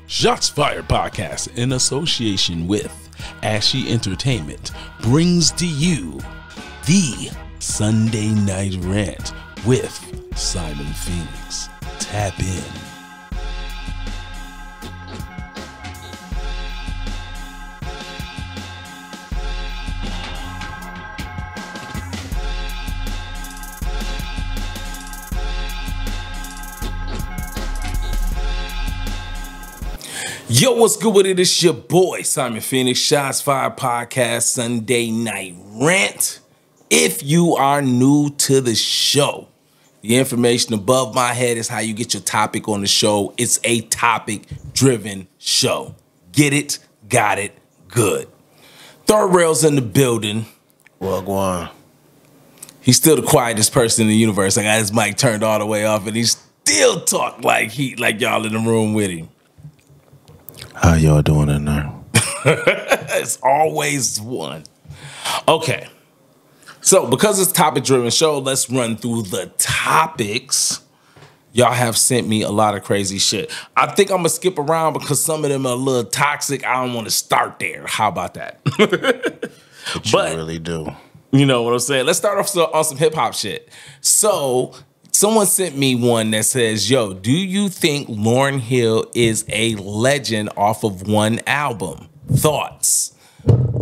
Shots Fired Podcast, in association with Ashy Entertainment, brings to you the Sunday Night Rant with Simon Phoenix. Tap in. Yo, what's good with it? It's your boy, Simon Phoenix, Shots Fired Podcast, Sunday Night Rant. If you are new to the show, the information above my head is how you get your topic on the show. It's a topic-driven show. Get it, got it, good. Third Rail's in the building. Well, go on. He's still the quietest person in the universe. I got his mic turned all the way off, and he still talk like y'all in the room with him. How y'all doing in there? It's always one. Okay. So, because it's a topic-driven show, let's run through the topics. Y'all have sent me a lot of crazy shit. I think I'm going to skip around because some of them are a little toxic. I don't want to start there. How about that? But you really do. You know what I'm saying? Let's start off on some hip-hop shit. So, someone sent me one that says, yo, do you think Lauryn Hill is a legend off of one album? Thoughts?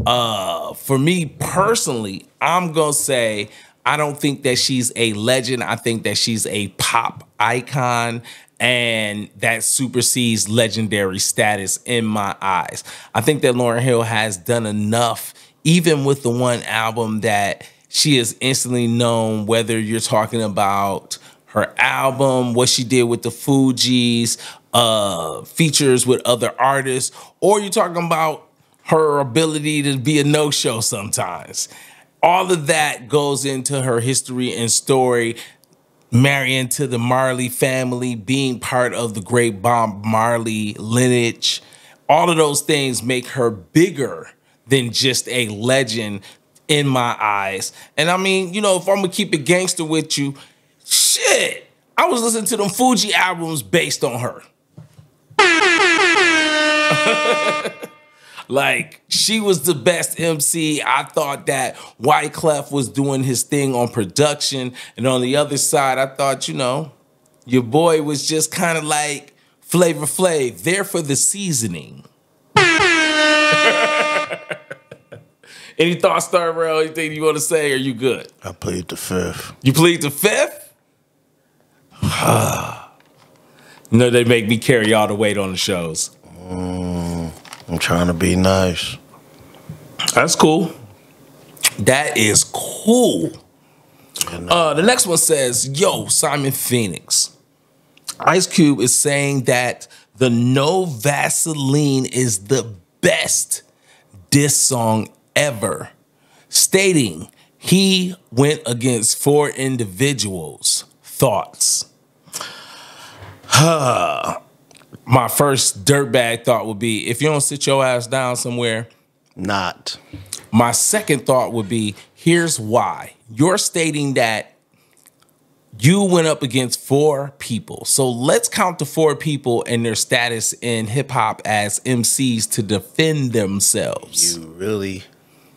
For me personally, I'm going to say I don't think that she's a legend. I think that she's a pop icon, and that supersedes legendary status in my eyes. I think that Lauryn Hill has done enough, even with the one album, that she is instantly known, whether you're talking about her album, what she did with the Fugees, features with other artists, or you're talking about her ability to be a no-show sometimes. All of that goes into her history and story, marrying to the Marley family, being part of the great Bob Marley lineage. All of those things make her bigger than just a legend in my eyes. And I mean, you know, if I'm gonna keep it gangster with you, shit, I was listening to them Fuji albums based on her. Like, she was the best MC. I thought that Wyclef was doing his thing on production. And on the other side, I thought, you know, your boy was just kind of like Flavor Flav, there for the seasoning. Any thoughts, Third Rail? Anything you want to say? Or are you good? I plead the fifth. You plead the fifth? You know, they make me carry all the weight on the shows. I'm trying to be nice. That's cool. That is cool. The next one says, yo, Simon Phoenix. Ice Cube is saying that the No Vaseline is the best diss song ever, stating he went against 4 individuals. Thoughts? My first dirtbag thought would be, if you don't sit your ass down somewhere, not. My second thought would be, here's why. You're stating that you went up against 4 people. So let's count the 4 people and their status in hip hop as MCs to defend themselves. You really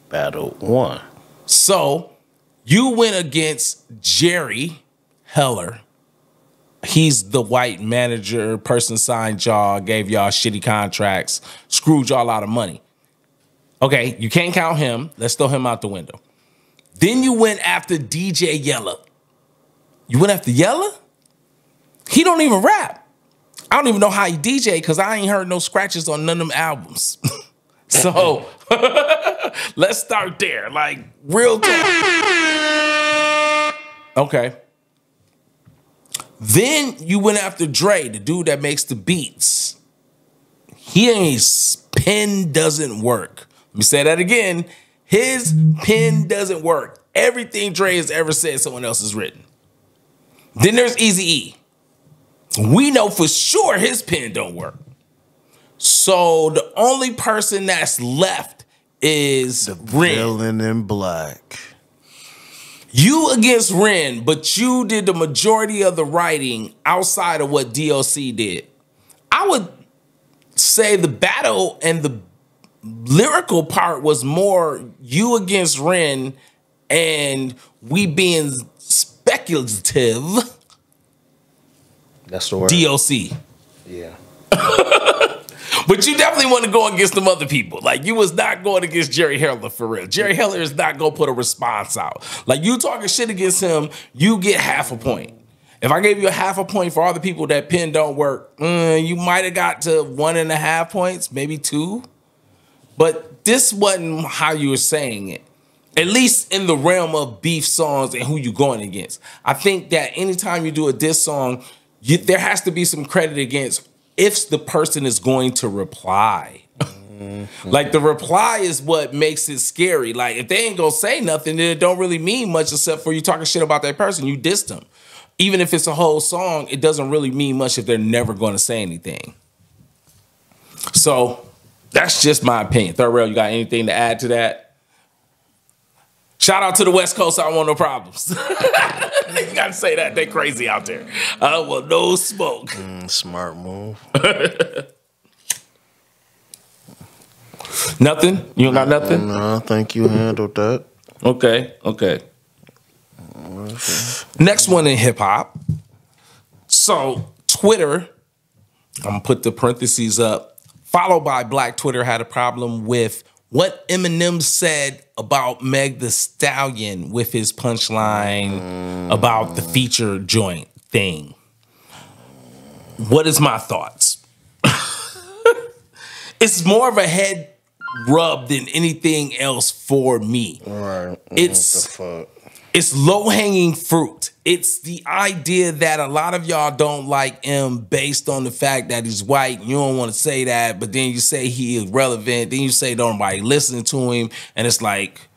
battled one. So you went against Jerry Heller. He's the white manager, person signed y'all, gave y'all shitty contracts, screwed y'all out of money. Okay, you can't count him. Let's throw him out the window. Then you went after DJ Yella. You went after Yella? He don't even rap. I don't even know how he DJ because I ain't heard no scratches on none of them albums. So let's start there. Like, real talk. Okay. Then you went after Dre, the dude that makes the beats. His pen doesn't work. Let me say that again. His pen doesn't work. Everything Dre has ever said, someone else has written. Then there's Eazy-E. We know for sure his pen don't work. So the only person that's left is the Ren. Villain in Black. You against Ren, but you did the majority of the writing outside of what DLC did. I would say the battle and the lyrical part was more you against Ren and we being speculative. That's the word. DOC. Yeah. But you definitely want to go against them other people. Like, you was not going against Jerry Heller for real. Jerry Heller is not going to put a response out. Like, you talking shit against him, you get half a point. If I gave you a half a point for all the people that pen don't work, you might have got to 1.5 points, maybe 2. But this wasn't how you were saying it. At least in the realm of beef songs and who you going against. I think that anytime you do a diss song, there has to be some credit against if the person is going to reply. Mm-hmm. Like, the reply is what makes it scary. Like, if they ain't gonna say nothing, then it don't really mean much except for you talking shit about that person. You dissed them. Even if it's a whole song, it doesn't really mean much if they're never gonna say anything. So, that's just my opinion. Third Rail, you got anything to add to that? Shout out to the West Coast. I don't want no problems. You gotta say that. They crazy out there. I don't want no smoke. Smart move. Nothing? You don't got nothing? No, I think you handled that. Okay. Next one in hip hop. So Twitter, I'm gonna put the parentheses up, followed by Black Twitter had a problem with what Eminem said about Meg Thee Stallion with his punchline about the feature joint thing. What is my thoughts? It's more of a head rub than anything else for me. All right. It's low-hanging fruit. It's the idea that a lot of y'all don't like him based on the fact that he's white. You don't want to say that, but then you say he is relevant. Then you say nobody listening to him. And it's like,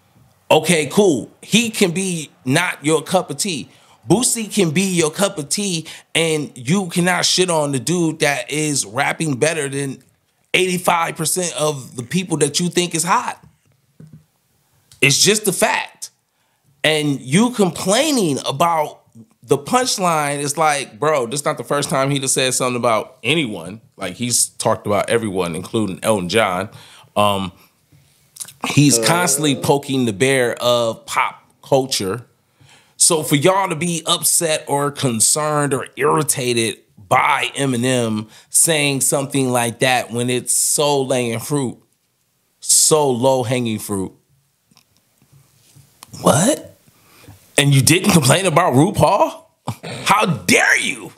okay, cool. He can be not your cup of tea. Boosie can be your cup of tea, and you cannot shit on the dude that is rapping better than 85% of the people that you think is hot. It's just a fact. And you complaining about the punchline is like, bro, this is not the first time he just said something about anyone. Like, he's talked about everyone, including Elton John. He's constantly poking the bear of pop culture. So for y'all to be upset or concerned or irritated by Eminem saying something like that when it's so low-hanging fruit, what? And you didn't complain about RuPaul? How dare you?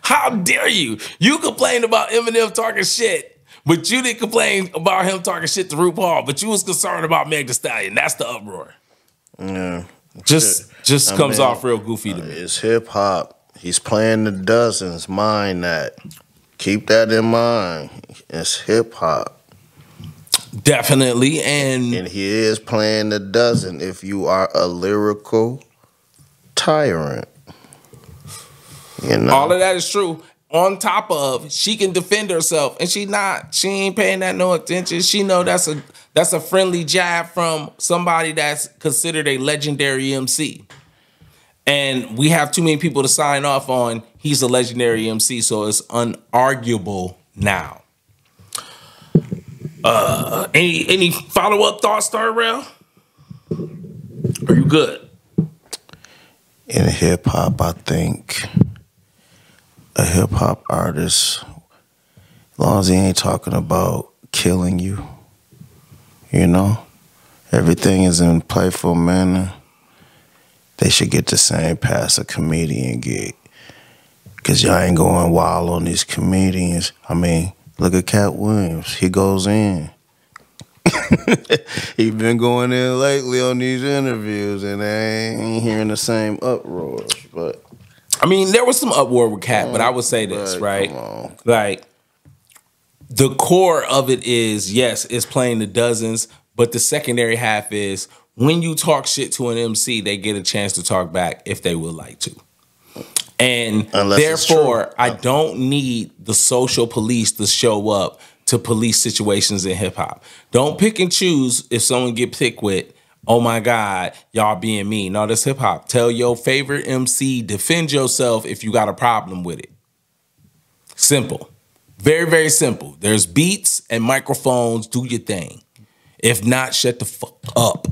How dare you? You complained about Eminem talking shit, but you didn't complain about him talking shit to RuPaul, but you was concerned about Meg Thee Stallion. That's the uproar. Yeah. Just comes off real goofy to me. It's hip hop. He's playing the dozens. Mind that. Keep that in mind. It's hip hop. Definitely. And he is playing the dozen if you are a lyrical tyrant. You know? All of that is true. On top of, she can defend herself, and she ain't paying that no attention. She know that's a friendly jab from somebody that's considered a legendary MC. And we have too many people to sign off on he's a legendary MC, so it's unarguable now. Any follow-up thoughts, Third Rail? Are you good? In hip hop, I think a hip hop artist, as long as he ain't talking about killing you, you know, everything is in playful manner, they should get the same pass a comedian get. Because y'all ain't going wild on these comedians. I mean, look at Cat Williams. He goes in. He been going in lately on these interviews, and I ain't hearing the same uproars. But I mean, there was some uproar with Cat, but I would say this, right? Like, the core of it is, yes, it's playing the dozens, but the secondary half is when you talk shit to an MC, they get a chance to talk back if they would like to. And therefore, I don't need the social police to show up to police situations in hip hop. Don't pick and choose if someone get picked with, oh my God, y'all being mean. No, that's hip hop. Tell your favorite MC, defend yourself if you got a problem with it. Simple. Very, very simple. There's beats and microphones. Do your thing. If not, shut the fuck up.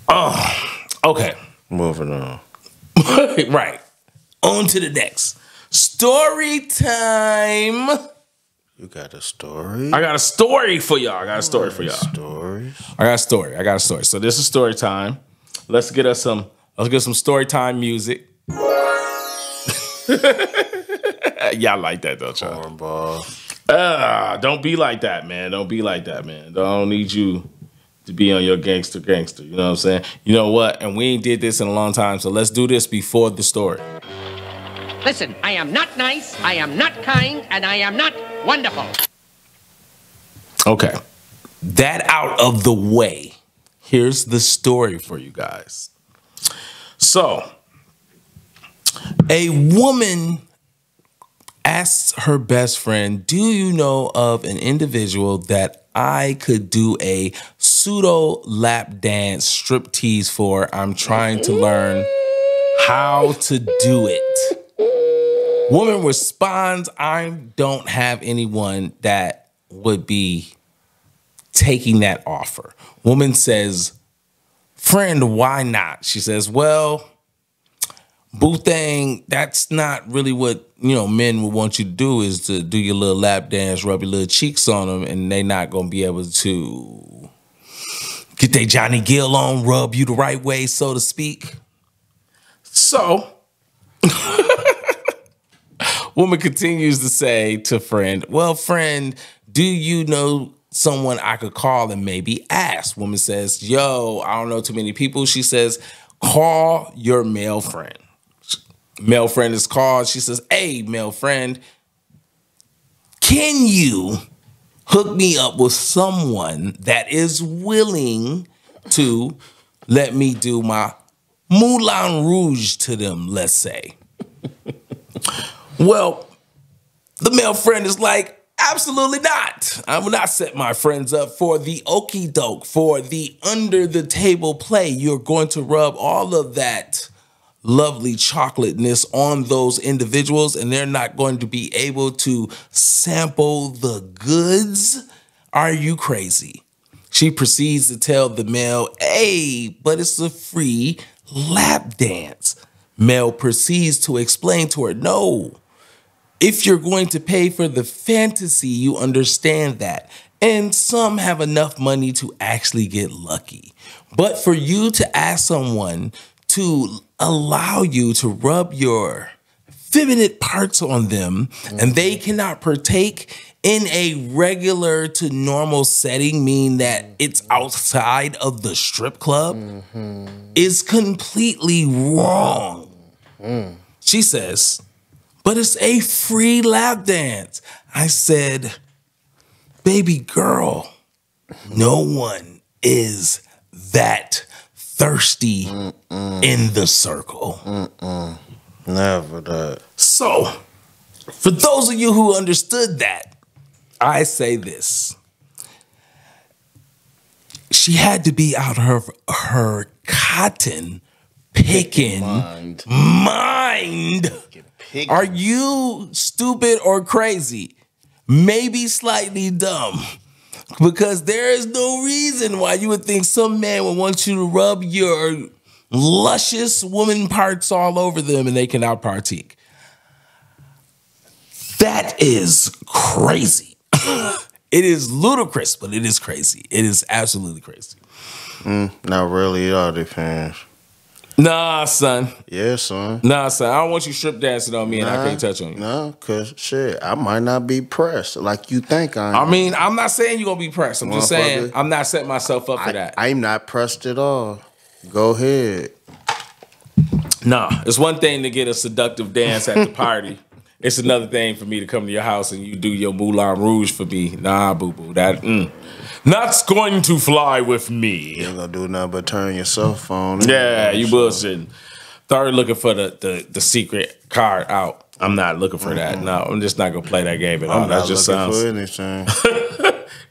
Oh, okay. Moving on. Right. On to the next. Story time. You got a story? I got a story for y'all. Stories? I got a story. So this is story time. Let's get some story time music. Y'all like that, don't y'all? Cornball. Don't be like that, man. Don't be like that, man. Don't need you to be on your gangster. You know what I'm saying? You know what? And we ain't did this in a long time, so let's do this before the story. Listen, I am not nice, I am not kind, and I am not wonderful. Okay. That out of the way. Here's the story for you guys. So, a woman asks her best friend, do you know of an individual that I could do a pseudo lap dance striptease for? I'm trying to learn how to do it. Woman responds, I don't have anyone that would be taking that offer. Woman says, friend, why not? She says, well, boo thing, that's not really what, men would want you to do, is to do your little lap dance, rub your little cheeks on them, and they not going to be able to get their Johnny Gill on, rub you the right way, so to speak. So, woman continues to say to friend, well, friend, do you know someone I could call and maybe ask? Woman says, yo, I don't know too many people. She says, call your male friend. Male friend is called. She says, hey, male friend, can you hook me up with someone that is willing to let me do my Moulin Rouge to them, let's say? Well, the male friend is like, absolutely not. I will not set my friends up for the okie doke, for the under the table play. You're going to rub all of that lovely chocolateness on those individuals, and they're not going to be able to sample the goods. Are you crazy? She proceeds to tell the male, hey, but it's a free lap dance. Male proceeds to explain to her, no, if you're going to pay for the fantasy, you understand that. And some have enough money to actually get lucky. But for you to ask someone to allow you to rub your feminine parts on them, and they cannot partake in a regular to normal setting, meaning that it's outside of the strip club, is completely wrong. She says, but it's a free lap dance. I said, baby girl, no one is that thirsty in the circle. Never that. So, for those of you who understood that, I say this. She had to be out of her cotton picking mind. Are you stupid or crazy? Maybe slightly dumb. Because there is no reason why you would think some man would want you to rub your luscious woman parts all over them and they cannot partake. That is crazy. It is ludicrous, but it is crazy. It is absolutely crazy. Not really. It all depends. Nah, son. Yeah, son. Nah, son. I don't want you strip dancing on me and I can't touch on you. No, because shit, I might not be pressed like you think I am. I mean, I'm not saying you're going to be pressed. I'm just saying I'm not setting myself up for that. I'm not pressed at all. Go ahead. Nah, it's one thing to get a seductive dance at the party. It's another thing for me to come to your house and you do your Moulin Rouge for me. Nah, boo-boo. That's going to fly with me. You ain't gonna do nothing but turn your cell phone. Yeah, you bullshitting. Third looking for the secret card out. I'm not looking for that. No, I'm just not gonna play that game at all. That just sounds for anything.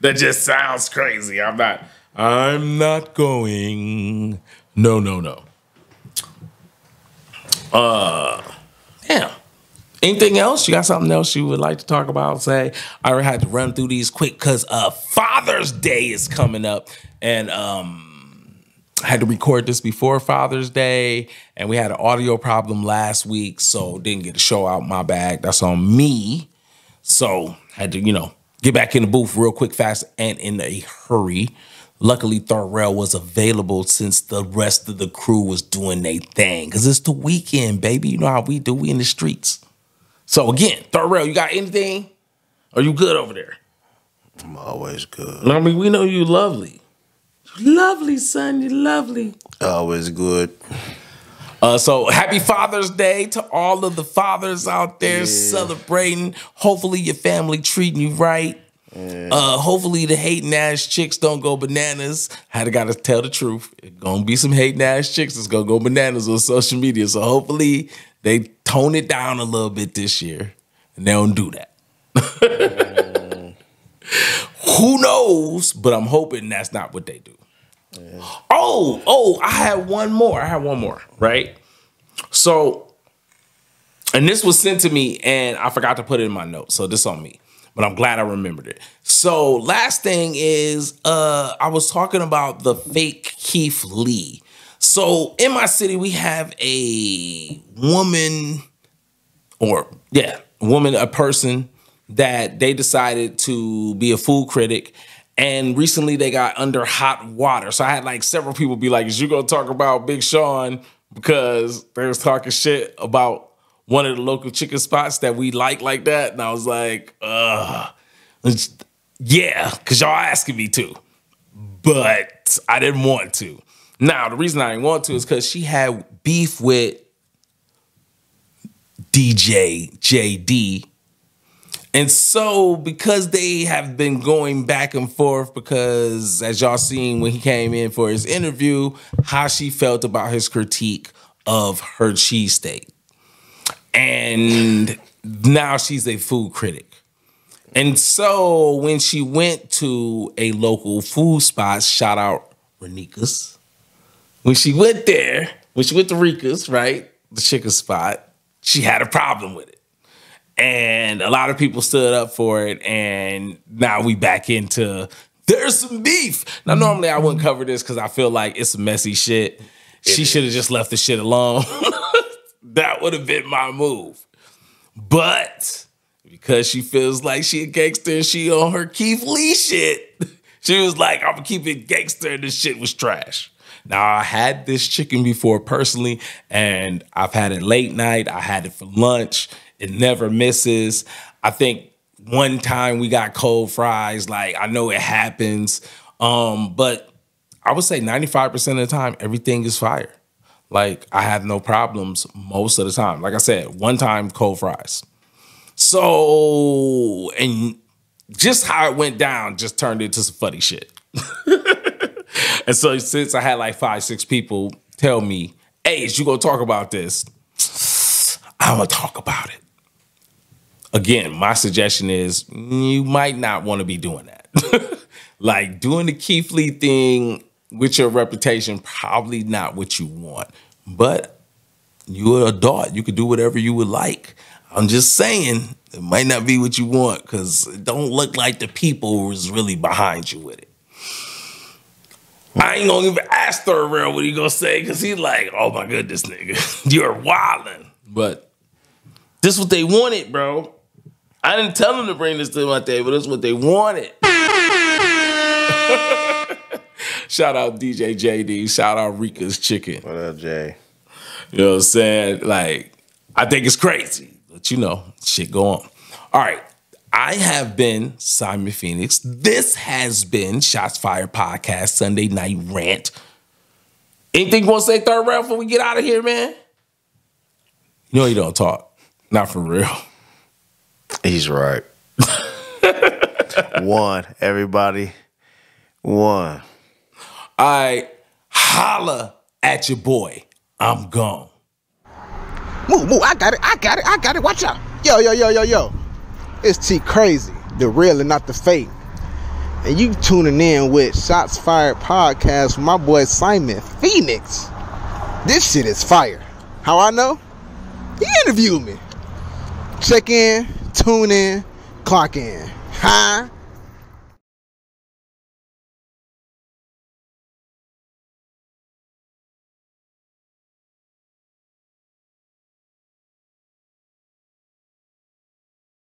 That just sounds crazy. I'm not going. No. Damn. Anything else? You got something else you would like to talk about? Say, I already had to run through these quick because Father's Day is coming up, and I had to record this before Father's Day, and we had an audio problem last week, so didn't get the show out my bag. That's on me. So had to, get back in the booth real quick, fast, and in a hurry. Luckily, Thurrell was available since the rest of the crew was doing their thing. Because it's the weekend, baby. You know how we do. We in the streets. So, again, Thurrell, you got anything? Are you good over there? I'm always good. I mean, we know you lovely. You lovely, son. You lovely. Always good. So, happy Father's Day to all of the fathers out there celebrating. Hopefully, your family treating you right. Hopefully the hating ass chicks don't go bananas. I gotta tell the truth. It's gonna be some hating ass chicks that's gonna go bananas on social media. So hopefully they tone it down a little bit this year. And they don't do that. Who knows? But I'm hoping that's not what they do. Yeah. Oh, I had one more, right? So, and this was sent to me and I forgot to put it in my notes. So this on me. But I'm glad I remembered it. So last thing is, I was talking about the fake Keith Lee. So in my city, we have a woman, a person that they decided to be a food critic. And recently they got under hot water. So I had like several people be like, is you gonna talk about Big Sean? Because they was talking shit about one of the local chicken spots that we like that. And I was like, yeah, because y'all asking me to. But I didn't want to. Now, the reason I didn't want to is because she had beef with DJ JD. And so because they have been going back and forth, because as y'all seen when he came in for his interview, how she felt about his critique of her cheesesteak. And now she's a food critic. And so when she went to a local food spot, shout out Renika's. When she went to Rika's, right, the chicken spot, she had a problem with it. And a lot of people stood up for it. And now we back into, there's some beef. Now, normally I wouldn't cover this because I feel like it's some messy shit. She should have just left the shit alone. That would have been my move. But because she feels like she a gangster and she on her Keith Lee shit, she was like, I'm going to keep it gangster and this shit was trash. Now, I had this chicken before personally, and I've had it late night. I had it for lunch. It never misses. I think one time we got cold fries. Like, I know it happens. But I would say 95% of the time, everything is fire. Like, I have no problems most of the time. Like I said, one time, cold fries. So, and just how it went down just turned into some funny shit. And so since I had like 5-6 people tell me, hey, is you gonna talk about this? I'm gonna talk about it. Again, my suggestion is you might not want to be doing that. Like doing the Keith Lee thing with your reputation, probably not what you want. But you're an adult. You could do whatever you would like. I'm just saying it might not be what you want because it don't look like the people was really behind you with it. I ain't gonna even ask Thurrell what he gonna say because he's like, oh my goodness, nigga, you're wildin'. But this is what they wanted, bro. I didn't tell them to bring this to my table. This is what they wanted. Shout out DJ JD. Shout out Rika's Chicken. What up, Jay? You know what I'm saying? Like, I think it's crazy. But you know, shit go on. All right. I have been Simon Phoenix. This has been Shots Fired Podcast Sunday Night Rant. Anything you want to say third round before we get out of here, man? You know you don't talk. Not for real. He's right. One, everybody. One. All right. Holla at your boy. I'm gone. Move. I got it. Watch out. Yo. It's T Crazy, the real and not the fake. And you tuning in with Shots Fired Podcast with my boy Simon Phoenix. This shit is fire. How I know? He interviewed me. Check in, tune in, clock in. Huh?